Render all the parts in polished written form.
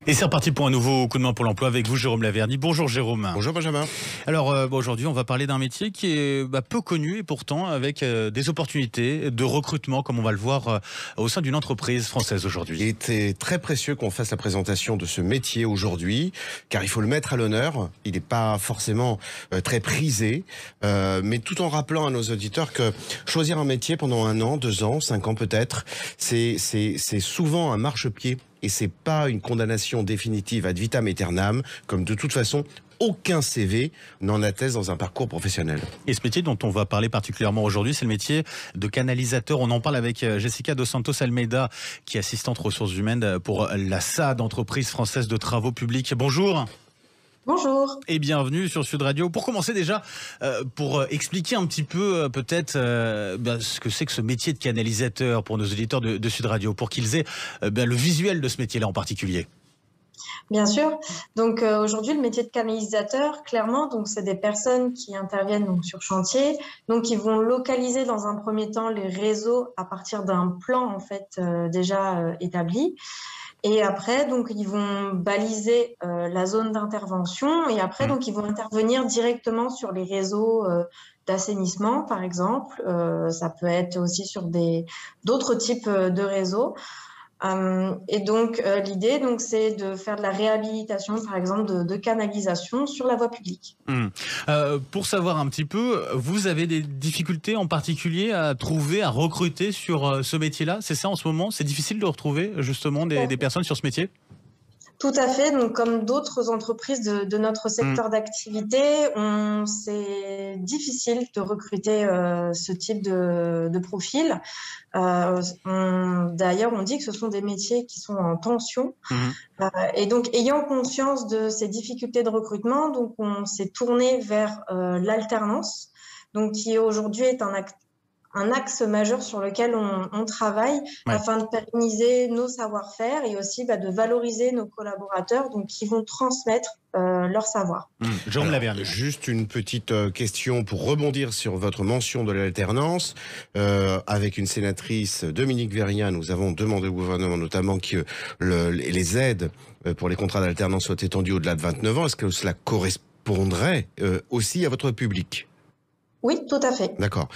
Et c'est reparti pour un nouveau coup de main pour l'emploi avec vous, Jérôme Laverny. Bonjour Jérôme. Bonjour Benjamin. Alors aujourd'hui, on va parler d'un métier qui est peu connu et pourtant avec des opportunités de recrutement, comme on va le voir au sein d'une entreprise française aujourd'hui. Il était très précieux qu'on fasse la présentation de ce métier aujourd'hui, car il faut le mettre à l'honneur. Il n'est pas forcément très prisé, mais tout en rappelant à nos auditeurs que choisir un métier pendant 1 an, 2 ans, 5 ans peut-être, c'est souvent un marchepied. Et c'est pas une condamnation définitive ad vitam aeternam, comme de toute façon, aucun CV n'en atteste dans un parcours professionnel. Et ce métier dont on va parler particulièrement aujourd'hui, c'est le métier de canalisateur. On en parle avec Jessica dos Santos Almeida, qui est assistante ressources humaines pour la SAD, entreprise française de travaux publics. Bonjour. Bonjour. Et bienvenue sur Sud Radio. Pour commencer déjà, pour expliquer un petit peu peut-être ce que c'est que ce métier de canalisateur pour nos auditeurs de Sud Radio, pour qu'ils aient le visuel de ce métier-là en particulier. Bien sûr. Donc aujourd'hui, le métier de canalisateur, clairement, donc c'est des personnes qui interviennent donc sur chantier, donc qui vont localiser dans un premier temps les réseaux à partir d'un plan en fait déjà établi. Et après, donc, ils vont baliser la zone d'intervention et après, donc, ils vont intervenir directement sur les réseaux d'assainissement, par exemple. Ça peut être aussi sur d'autres types de réseaux. Et donc, l'idée, donc, c'est de faire de la réhabilitation, par exemple, de canalisation sur la voie publique. Pour savoir un petit peu, vous avez des difficultés en particulier à trouver, à recruter sur ce métier-là? C'est ça en ce moment? C'est difficile de retrouver justement des personnes sur ce métier? Tout à fait. Donc, comme d'autres entreprises de notre secteur d'activité, c'est difficile de recruter ce type de profil. D'ailleurs, on dit que ce sont des métiers qui sont en tension. Et donc, ayant conscience de ces difficultés de recrutement, donc on s'est tourné vers l'alternance, donc qui aujourd'hui est un axe majeur sur lequel on travaille afin de pérenniser nos savoir-faire et aussi de valoriser nos collaborateurs donc, qui vont transmettre leur savoir. Jérôme Laverny. Juste une petite question pour rebondir sur votre mention de l'alternance. Avec une sénatrice, Dominique Vérien, nous avons demandé au gouvernement notamment que les aides pour les contrats d'alternance soient étendues au-delà de 29 ans. Est-ce que cela correspondrait aussi à votre public ? Oui, tout à fait. D'accord.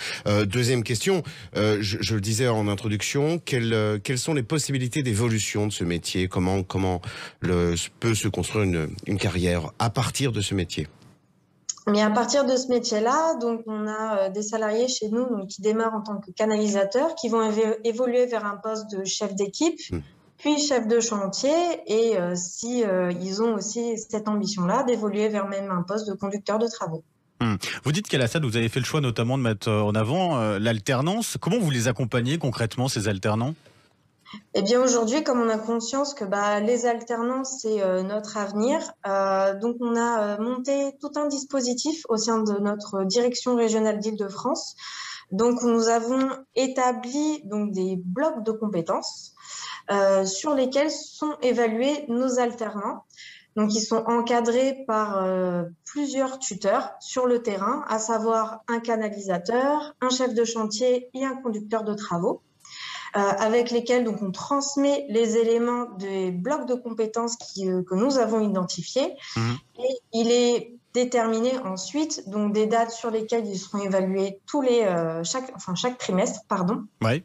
Deuxième question, je le disais en introduction, quelles sont les possibilités d'évolution de ce métier? Comment peut se construire une carrière à partir de ce métier? Mais à partir de ce métier-là, donc on a des salariés chez nous donc, qui démarrent en tant que canalisateurs, qui vont évoluer vers un poste de chef d'équipe, puis chef de chantier, et si ils ont aussi cette ambition-là d'évoluer vers même un poste de conducteur de travaux. Vous dites qu'à la SAD, vous avez fait le choix notamment de mettre en avant l'alternance. Comment vous les accompagnez concrètement, ces alternants? Eh bien aujourd'hui, comme on a conscience que les alternances, c'est notre avenir, donc on a monté tout un dispositif au sein de notre direction régionale d'Île-de-France. Donc nous avons établi donc, des blocs de compétences sur lesquels sont évalués nos alternants. Donc, ils sont encadrés par plusieurs tuteurs sur le terrain, à savoir un canalisateur, un chef de chantier et un conducteur de travaux, avec lesquels donc, on transmet les éléments des blocs de compétences que nous avons identifiés. Et il est déterminé ensuite donc, des dates sur lesquelles ils seront évalués chaque trimestre. Oui.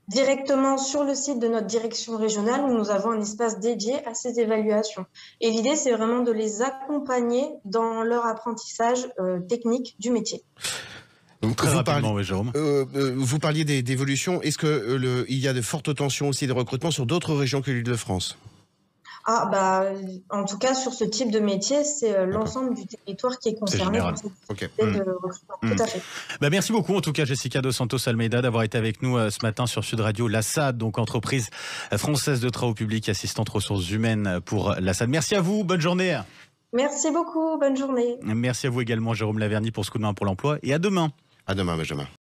Directement sur le site de notre direction régionale où nous avons un espace dédié à ces évaluations. Et l'idée, c'est vraiment de les accompagner dans leur apprentissage technique du métier. Donc, Très rapidement, Jérôme. Vous parliez d'évolution. Est-ce que il y a de fortes tensions aussi de recrutement sur d'autres régions que l'Île-de-France? En tout cas, sur ce type de métier, c'est l'ensemble du territoire qui est concerné par cette activité de recrutement. Tout à fait. Merci beaucoup, en tout cas, Jessica dos Santos Almeida, d'avoir été avec nous ce matin sur Sud Radio. La SAD, donc entreprise française de travaux publics, assistante ressources humaines pour la SAD. Merci à vous, bonne journée. Merci beaucoup, bonne journée. Merci à vous également, Jérôme Laverny, pour ce coup de main pour l'emploi. Et à demain. À demain, Benjamin.